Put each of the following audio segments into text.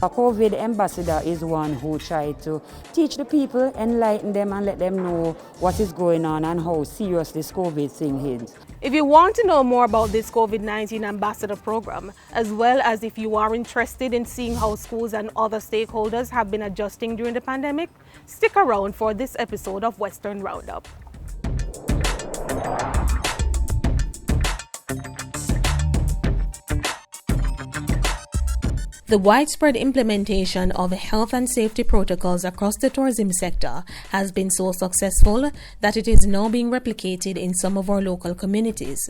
A COVID ambassador is one who tries to teach the people, enlighten them and let them know what is going on and how serious this COVID thing is. If you want to know more about this COVID-19 ambassador program, as well as if you are interested in seeing how schools and other stakeholders have been adjusting during the pandemic, stick around for this episode of Western Roundup. The widespread implementation of health and safety protocols across the tourism sector has been so successful that it is now being replicated in some of our local communities.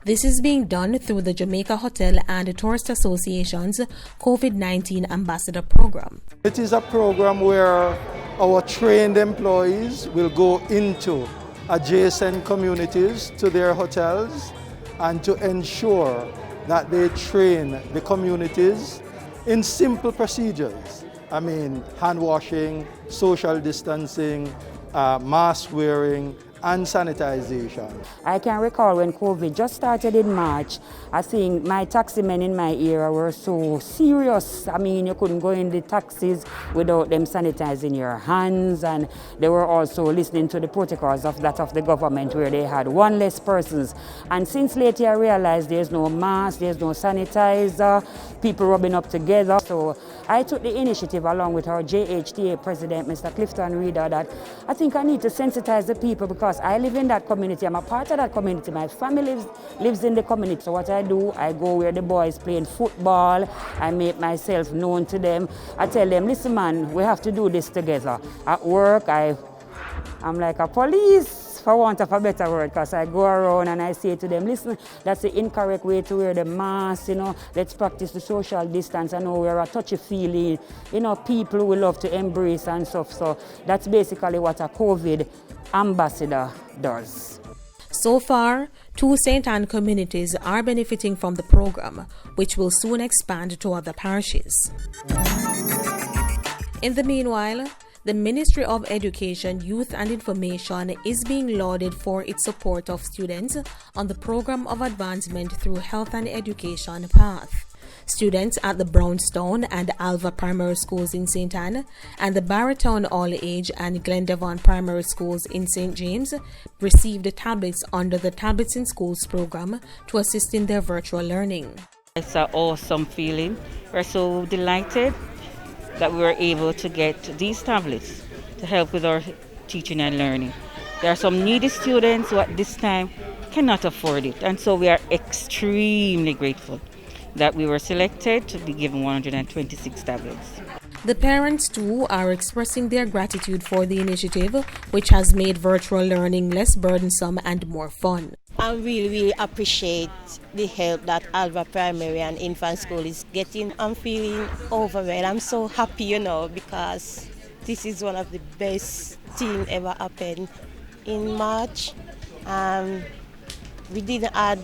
This is being done through the Jamaica Hotel and Tourist Association's COVID-19 Ambassador Program. It is a program where our trained employees will go into adjacent communities to their hotels and to ensure that they train the communities in simple procedures. I mean, hand washing, social distancing, mask wearing, and sanitization. I can recall when COVID just started in March, I think my taximen in my area were so serious. I mean, you couldn't go in the taxis without them sanitizing your hands, and they were also listening to the protocols of the government where they had one less persons. And since later I realized there's no mask, there's no sanitizer, people rubbing up together. So I took the initiative along with our JHTA president, Mr. Clifton Reeder, that I think I need to sensitize the people because I live in that community, I'm a part of that community, my family lives in the community. So what I do, I go where the boys playing football, I make myself known to them. I tell them, listen man, we have to do this together. At work, I'm like a police, for want of a better word, because I go around and I say to them, listen, that's the incorrect way to wear the mask, let's practice the social distance. I know we're a touchy-feely, people we love to embrace and stuff. So that's basically what a COVID ambassador does. So far, 2 St. Anne communities are benefiting from the program, which will soon expand to other parishes. In the meanwhile, the Ministry of Education, Youth and Information is being lauded for its support of students on the Program of Advancement through Health and Education path. Students at the Brownstown and Alva Primary Schools in St. Anne and the Barretown All Age and Glendavon Primary Schools in St. James received tablets under the Tablets in Schools program to assist in their virtual learning. It's an awesome feeling. We're so delighted that we were able to get these tablets to help with our teaching and learning. There are some needy students who at this time cannot afford it, and so we are extremely grateful that we were selected to be given 126 tablets. The parents too are expressing their gratitude for the initiative, which has made virtual learning less burdensome and more fun. I really appreciate the help that Alva Primary and Infant School is getting. I'm feeling overwhelmed. I'm so happy, because this is one of the best things ever happened in March. We didn't add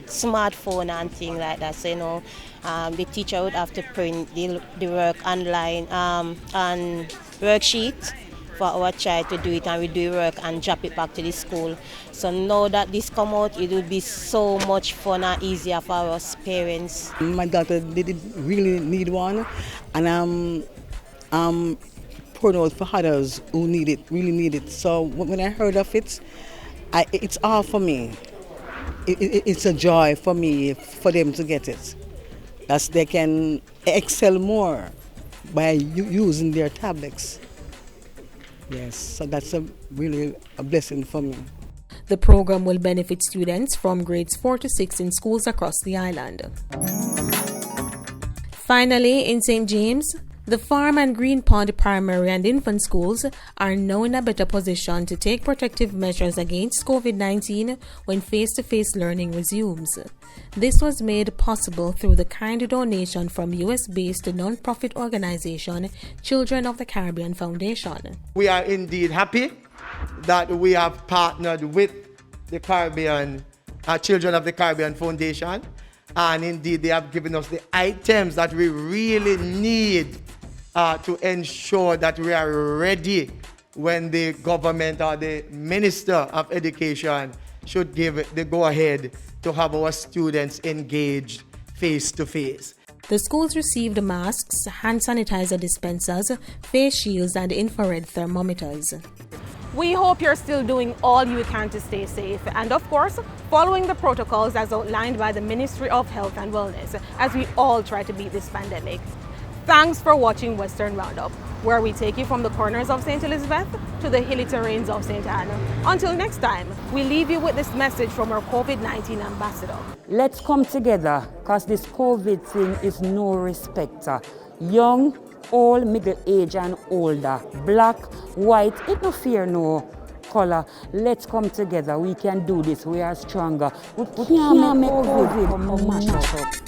smartphone and things like that. So, the teacher would have to print the work online and worksheet for our child to do it, and we do work and drop it back to the school. So now that this come out, it will be so much fun and easier for us parents. My daughter did really need one, and I'm pouring out for others who really need it. So when I heard of it, it's all for me. It's a joy for me for them to get it. That they can excel more by using their tablets. Yes, so that's really a blessing for me. The program will benefit students from grades 4 to 6 in schools across the island. Finally, in St. James, the Farm and Green Pond Primary and Infant Schools are now in a better position to take protective measures against COVID-19 when face-to-face learning resumes. This was made possible through the kind donation from US-based non-profit organization Children of the Caribbean Foundation. We are indeed happy that we have partnered with the Children of the Caribbean Foundation, and indeed they have given us the items that we really need to ensure that we are ready when the government or the Minister of Education should give the go-ahead to have our students engaged face-to-face. The schools received masks, hand sanitizer dispensers, face shields, and infrared thermometers. We hope you're still doing all you can to stay safe and, of course, following the protocols as outlined by the Ministry of Health and Wellness as we all try to beat this pandemic. Thanks for watching Western Roundup, where we take you from the corners of St. Elizabeth to the hilly terrains of St. Anne. Until next time, we leave you with this message from our COVID-19 ambassador. Let's come together, because this COVID thing is no respecter. Young, old, middle age and older, black, white, it no fear no color. Let's come together. We can do this. We are stronger. We can't make COVID come mash up.